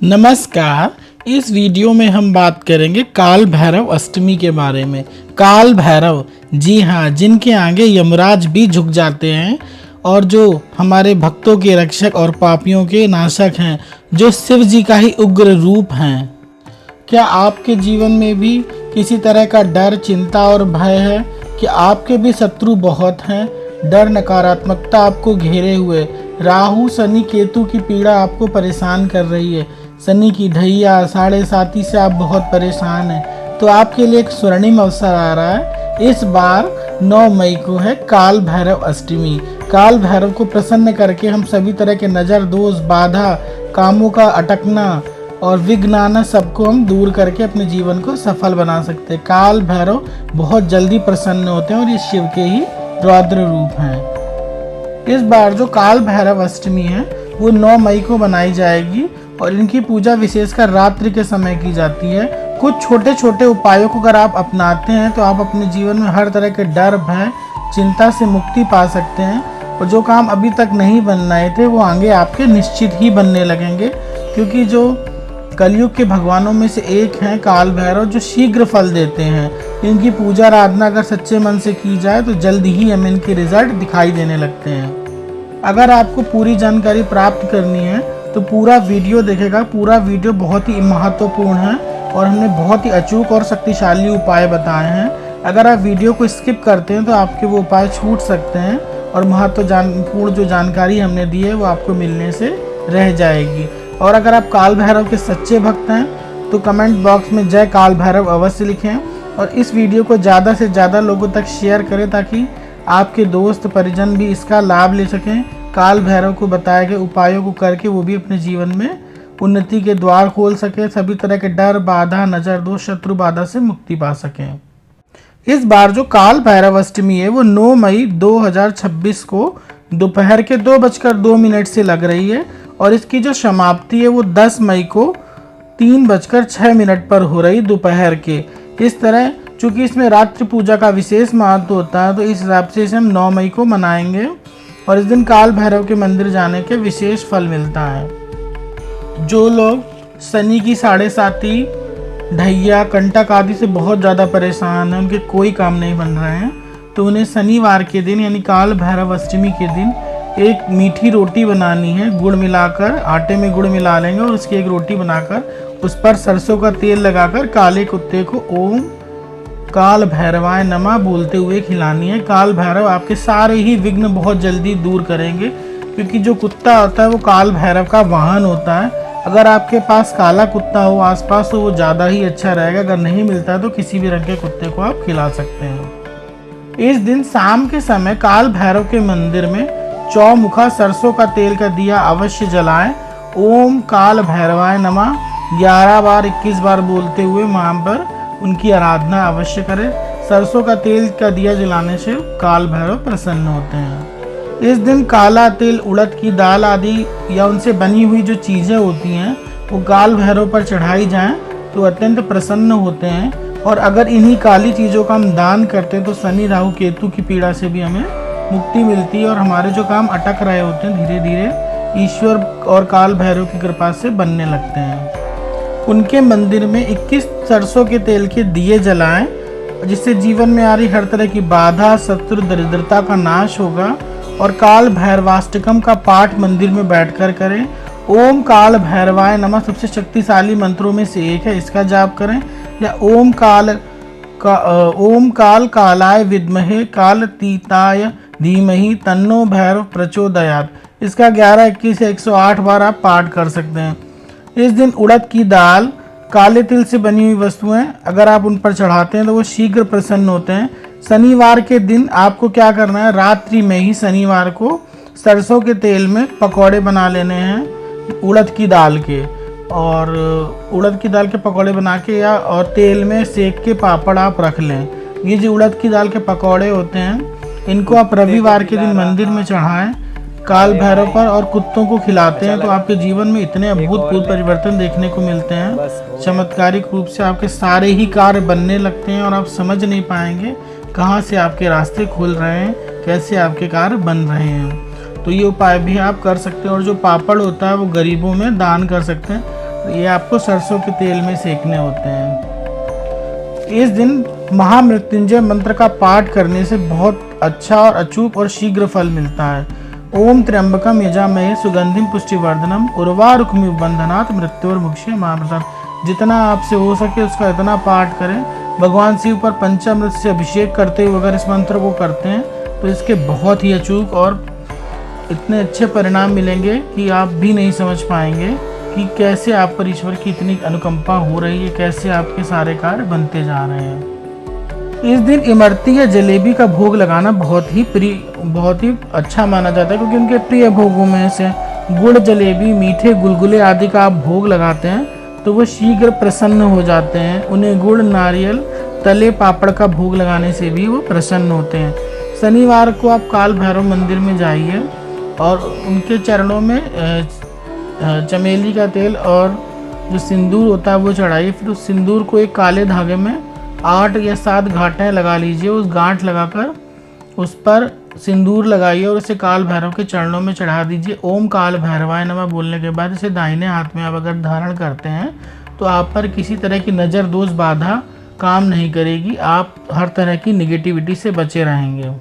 नमस्कार। इस वीडियो में हम बात करेंगे काल भैरव अष्टमी के बारे में। काल भैरव, जी हाँ, जिनके आगे यमराज भी झुक जाते हैं और जो हमारे भक्तों के रक्षक और पापियों के नाशक हैं, जो शिव जी का ही उग्र रूप हैं। क्या आपके जीवन में भी किसी तरह का डर, चिंता और भय है कि आपके भी शत्रु बहुत हैं? डर, नकारात्मकता आपको घेरे हुए, राहु, शनि, केतु की पीड़ा आपको परेशान कर रही है। शनि की ढैया, साढ़े साती से आप बहुत परेशान हैं। तो आपके लिए एक स्वर्णिम अवसर आ रहा है। इस बार 9 मई को है काल भैरव अष्टमी। काल भैरव को प्रसन्न करके हम सभी तरह के नज़र, दोष, बाधा, कामों का अटकना और विघ्नाना सबको हम दूर करके अपने जीवन को सफल बना सकते हैं। काल भैरव बहुत जल्दी प्रसन्न होते हैं और ये शिव के ही रौद्र रूप हैं। इस बार जो काल भैरव अष्टमी है वो 9 मई को बनाई जाएगी और इनकी पूजा विशेषकर रात्रि के समय की जाती है। कुछ छोटे छोटे उपायों को अगर आप अपनाते हैं तो आप अपने जीवन में हर तरह के डर, भय, चिंता से मुक्ति पा सकते हैं और जो काम अभी तक नहीं बन रहे थे वो आगे आपके निश्चित ही बनने लगेंगे, क्योंकि जो कलयुग के भगवानों में से एक हैं काल भैरव, जो शीघ्र फल देते हैं। इनकी पूजा आराधना अगर सच्चे मन से की जाए तो जल्द ही हमें इनके रिजल्ट दिखाई देने लगते हैं। अगर आपको पूरी जानकारी प्राप्त करनी है तो पूरा वीडियो देखेगा। पूरा वीडियो बहुत ही महत्वपूर्ण है और हमने बहुत ही अचूक और शक्तिशाली उपाय बताए हैं। अगर आप वीडियो को स्किप करते हैं तो आपके वो उपाय छूट सकते हैं और महत्वपूर्ण जो जानकारी हमने दी है वो आपको मिलने से रह जाएगी। और अगर आप काल भैरव के सच्चे भक्त हैं तो कमेंट बॉक्स में जय काल भैरव अवश्य लिखें और इस वीडियो को ज़्यादा से ज़्यादा लोगों तक शेयर करें ताकि आपके दोस्त परिजन भी इसका लाभ ले सकें। काल भैरव को बताए गए उपायों को करके वो भी अपने जीवन में उन्नति के द्वार खोल सकें, सभी तरह के डर, बाधा, नज़र, दोष, शत्रु बाधा से मुक्ति पा सकें। इस बार जो काल भैरव अष्टमी है वो 9 मई 2026 को दोपहर के 2:02 से लग रही है और इसकी जो समाप्ति है वो 10 मई को 3:06 पर हो रही दोपहर के। इस तरह चूँकि इसमें रात्रि पूजा का विशेष महत्व होता है तो इस हिसाब से इसे हम 9 मई को मनाएंगे और इस दिन काल भैरव के मंदिर जाने के विशेष फल मिलता है। जो लोग शनि की साढ़े साती, ढैया, कंटक आदि से बहुत ज़्यादा परेशान हैं, उनके कोई काम नहीं बन रहे हैं, तो उन्हें शनिवार के दिन यानी काल भैरव अष्टमी के दिन एक मीठी रोटी बनानी है। गुड़ मिलाकर, आटे में गुड़ मिला लेंगे और उसकी एक रोटी बनाकर उस पर सरसों का तेल लगाकर काले कुत्ते को ओम काल भैरवाय नमः बोलते हुए खिलानी है। काल भैरव आपके सारे ही विघ्न बहुत जल्दी दूर करेंगे, क्योंकि जो कुत्ता होता है वो काल भैरव का वाहन होता है। अगर आपके पास काला कुत्ता हो आसपास तो वो ज़्यादा ही अच्छा रहेगा। अगर नहीं मिलता है तो किसी भी रंग के कुत्ते को आप खिला सकते हैं। इस दिन शाम के समय काल भैरव के मंदिर में चौमुखा सरसों का तेल का दिया अवश्य जलाएं। ओम काल भैरवाय नमः 11 बार 21 बार बोलते हुए वहाँ पर उनकी आराधना अवश्य करें। सरसों का तेल का दिया जलाने से काल भैरव प्रसन्न होते हैं। इस दिन काला तिल, उड़द की दाल आदि या उनसे बनी हुई जो चीज़ें होती हैं वो काल भैरव पर चढ़ाई जाएं तो अत्यंत प्रसन्न होते हैं। और अगर इन्हीं काली चीज़ों का हम दान करते हैं तो शनि, राहु, केतु की पीड़ा से भी हमें मुक्ति मिलती है और हमारे जो काम अटक रहे होते हैं धीरे धीरे ईश्वर और काल भैरव की कृपा से बनने लगते हैं। उनके मंदिर में 21 सरसों के तेल के दिए जलाएं, जिससे जीवन में आ रही हर तरह की बाधा, शत्रु, दरिद्रता का नाश होगा। और काल भैरवाष्टकम का पाठ मंदिर में बैठकर करें। ओम काल भैरवाय नमः सबसे शक्तिशाली मंत्रों में से एक है, इसका जाप करें। या ओम काल कालाय विद्महे कालतीताय धीमहि तन्नो भैरव प्रचोदयात्, इसका 11, 21 या 108 बार आप पाठ कर सकते हैं। इस दिन उड़द की दाल, काले तिल से बनी हुई वस्तुएं अगर आप उन पर चढ़ाते हैं तो वो शीघ्र प्रसन्न होते हैं। शनिवार के दिन आपको क्या करना है, रात्रि में ही शनिवार को सरसों के तेल में पकौड़े बना लेने हैं उड़द की दाल के, और उड़द की दाल के पकौड़े बना के या और तेल में सेक के पापड़ आप रख लें। ये जो उड़द की दाल के पकौड़े होते हैं इनको आप रविवार के दिन मंदिर में चढ़ाएं काल भैरव पर और कुत्तों को खिलाते हैं तो आपके जीवन में इतने अभूतपूर्व परिवर्तन देखने को मिलते हैं। चमत्कारिक रूप से आपके सारे ही कार्य बनने लगते हैं और आप समझ नहीं पाएंगे कहाँ से आपके रास्ते खुल रहे हैं, कैसे आपके कार्य बन रहे हैं। तो ये उपाय भी आप कर सकते हैं। और जो पापड़ होता है वो गरीबों में दान कर सकते हैं। ये आपको सरसों के तेल में सेकने होते हैं। इस दिन महामृत्युंजय मंत्र का पाठ करने से बहुत अच्छा और अचूक और शीघ्र फल मिलता है। ओम त्र्यंबकम यजामहे सुगंधिम पुष्टिवर्धनम उर्वारुकमिव बंधनात् मृत्योर्मुक्षीयमामृतम् महाप्रसाद। जितना आपसे हो सके उसका इतना पाठ करें। भगवान शिव पर पंचामृत से अभिषेक करते हुए अगर इस मंत्र को करते हैं तो इसके बहुत ही अचूक और इतने अच्छे परिणाम मिलेंगे कि आप भी नहीं समझ पाएंगे कि कैसे आप पर ईश्वर की इतनी अनुकंपा हो रही है, कैसे आपके सारे कार्य बनते जा रहे हैं। इस दिन इमरती या जलेबी का भोग लगाना बहुत ही अच्छा माना जाता है, क्योंकि उनके प्रिय भोगों में से गुड़ जलेबी, मीठे गुलगुले आदि का आप भोग लगाते हैं तो वो शीघ्र प्रसन्न हो जाते हैं। उन्हें गुड़, नारियल, तले पापड़ का भोग लगाने से भी वो प्रसन्न होते हैं। शनिवार को आप काल भैरव मंदिर में जाइए और उनके चरणों में चमेली का तेल और जो सिंदूर होता है वो चढ़ाइए। फिर उस सिंदूर को एक काले धागे में 8 या 7 गांठें लगा लीजिए। उस गांठ लगाकर उस पर सिंदूर लगाइए और इसे काल भैरव के चरणों में चढ़ा दीजिए। ओम काल भैरवाय नमः बोलने के बाद इसे दाहिने हाथ में आप अगर धारण करते हैं तो आप पर किसी तरह की नज़र, दोष, बाधा काम नहीं करेगी। आप हर तरह की निगेटिविटी से बचे रहेंगे।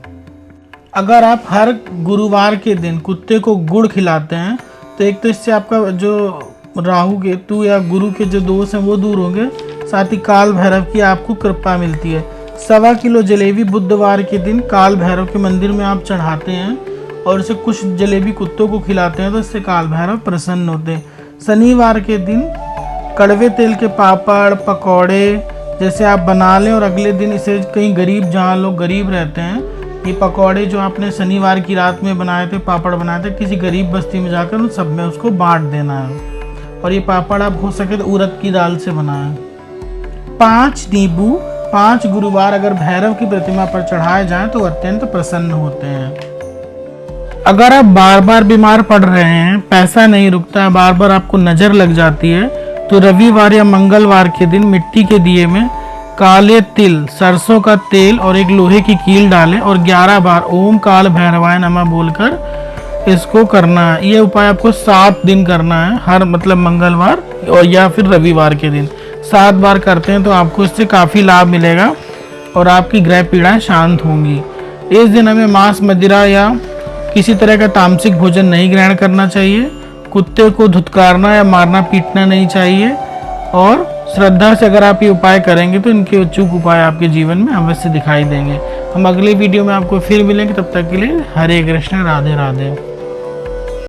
अगर आप हर गुरुवार के दिन कुत्ते को गुड़ खिलाते हैं तो एक तो इससे आपका जो राहु केतु या गुरु के जो दोष हैं वो दूर होंगे, साथ ही काल भैरव की आपको कृपा मिलती है। 1.25 किलो जलेबी बुधवार के दिन काल भैरव के मंदिर में आप चढ़ाते हैं और इसे कुछ जलेबी कुत्तों को खिलाते हैं तो इससे काल भैरव प्रसन्न होते हैं। शनिवार के दिन कड़वे तेल के पापड़, पकौड़े जैसे आप बना लें और अगले दिन इसे कहीं गरीब, जहाँ लोग गरीब रहते हैं, ये पकौड़े जो आपने शनिवार की रात में बनाए थे, पापड़ बनाए थे, किसी गरीब बस्ती में जाकर उन सब में उसको बांट देना है। और ये पापड़ आप हो सके तो उड़द की दाल से बनाएं। 5 नींबू 5 गुरुवार अगर भैरव की प्रतिमा पर चढ़ाए जाएं तो अत्यंत प्रसन्न होते हैं। अगर आप बार बार बीमार पड़ रहे हैं, पैसा नहीं रुकता है, बार बार आपको नज़र लग जाती है, तो रविवार या मंगलवार के दिन मिट्टी के दिए में काले तिल, सरसों का तेल और एक लोहे की कील डालें और 11 बार ओम काल भैरवाय नमः बोलकर इसको करना है। ये उपाय आपको 7 दिन करना है, हर मंगलवार और या फिर रविवार के दिन 7 बार करते हैं तो आपको इससे काफ़ी लाभ मिलेगा और आपकी ग्रह पीड़ाएं शांत होंगी। इस दिन हमें मांस, मदिरा या किसी तरह का तामसिक भोजन नहीं ग्रहण करना चाहिए। कुत्ते को धुतकारना या मारना पीटना नहीं चाहिए और श्रद्धा से अगर आप ये उपाय करेंगे तो इनके अचूक उपाय आपके जीवन में अवश्य दिखाई देंगे। हम अगले वीडियो में आपको फिर मिलेंगे, तब तक के लिए हरे कृष्ण, राधे राधे।